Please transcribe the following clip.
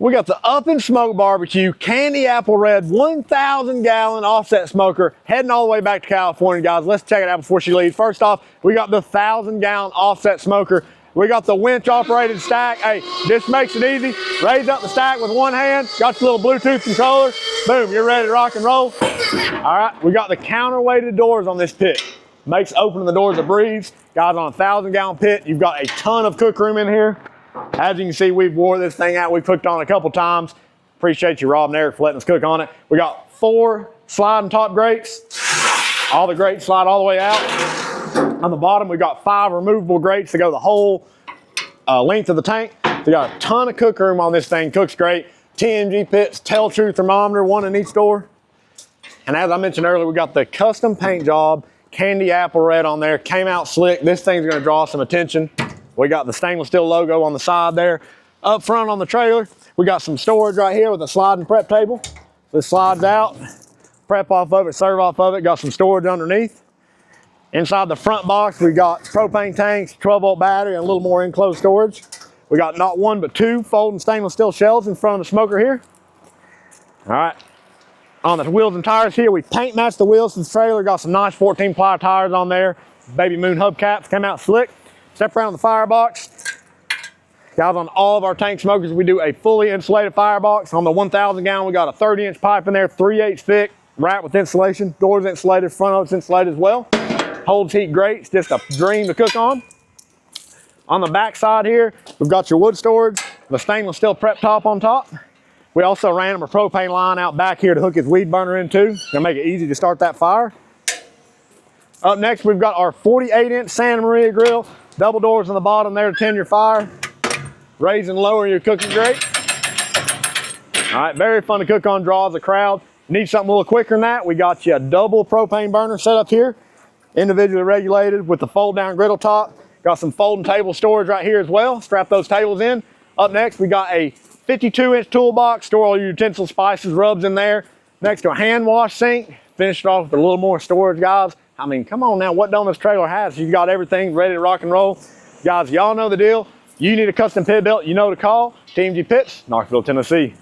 We got the Up and Smoke Barbecue Candy Apple Red 1,000 gallon offset smoker heading all the way back to California, guys. Let's check it out before she leaves. First off, we got the 1,000 gallon offset smoker. We got the winch operated stack. Hey, this makes it easy. Raise up the stack with one hand. Got your little Bluetooth controller. Boom, you're ready to rock and roll. All right, we got the counterweighted doors on this pit. Makes opening the doors a breeze. Guys, on a 1,000 gallon pit, you've got a ton of cook room in here. As you can see, we've wore this thing out. We've cooked on it a couple times. Appreciate you, Rob and Eric, for letting us cook on it. We got 4 sliding top grates. All the grates slide all the way out. On the bottom, we've got 5 removable grates to go the whole length of the tank. We got a ton of cook room on this thing. Cooks great. TMG pits, Tell True thermometer, 1 in each door. And as I mentioned earlier, we got the custom paint job, Candy Apple Red on there. Came out slick. This thing's gonna draw some attention. We got the stainless steel logo on the side there. Up front on the trailer, we got some storage right here with a sliding prep table. This slides out, prep off of it, serve off of it. Got some storage underneath. Inside the front box, we got propane tanks, 12-volt battery, and a little more enclosed storage. We got not 1, but 2 folding stainless steel shelves in front of the smoker here. All right. On the wheels and tires here, we paint matched the wheels to the trailer. Got some nice 14-ply tires on there. Baby Moon hubcaps came out slick. Step around the firebox. Guys, on all of our tank smokers, we do a fully insulated firebox. On the 1,000 gallon, we got a 30-inch pipe in there, 3/8 thick, wrapped with insulation. Doors insulated, front of it's insulated as well. Holds heat great. It's just a dream to cook on. On the back side here, we've got your wood storage, the stainless steel prep top on top. We also ran him a propane line out back here to hook his weed burner into. Gonna make it easy to start that fire. Up next, we've got our 48-inch Santa Maria grill. Double doors on the bottom there to tend your fire. Raise and lower your cooking grate. All right, very fun to cook on, draws a crowd. Need something a little quicker than that, we got you a double propane burner set up here. Individually regulated with the fold down griddle top. Got some folding table storage right here as well. Strap those tables in. Up next, we got a 52-inch toolbox. Store all your utensils, spices, rubs in there. Next to a hand wash sink. Finished off with a little more storage, guys. I mean, come on now, what don't this trailer have? You got everything ready to rock and roll. Guys, y'all know the deal. You need a custom pit built, you know to call. TMG Pits, Knoxville, Tennessee.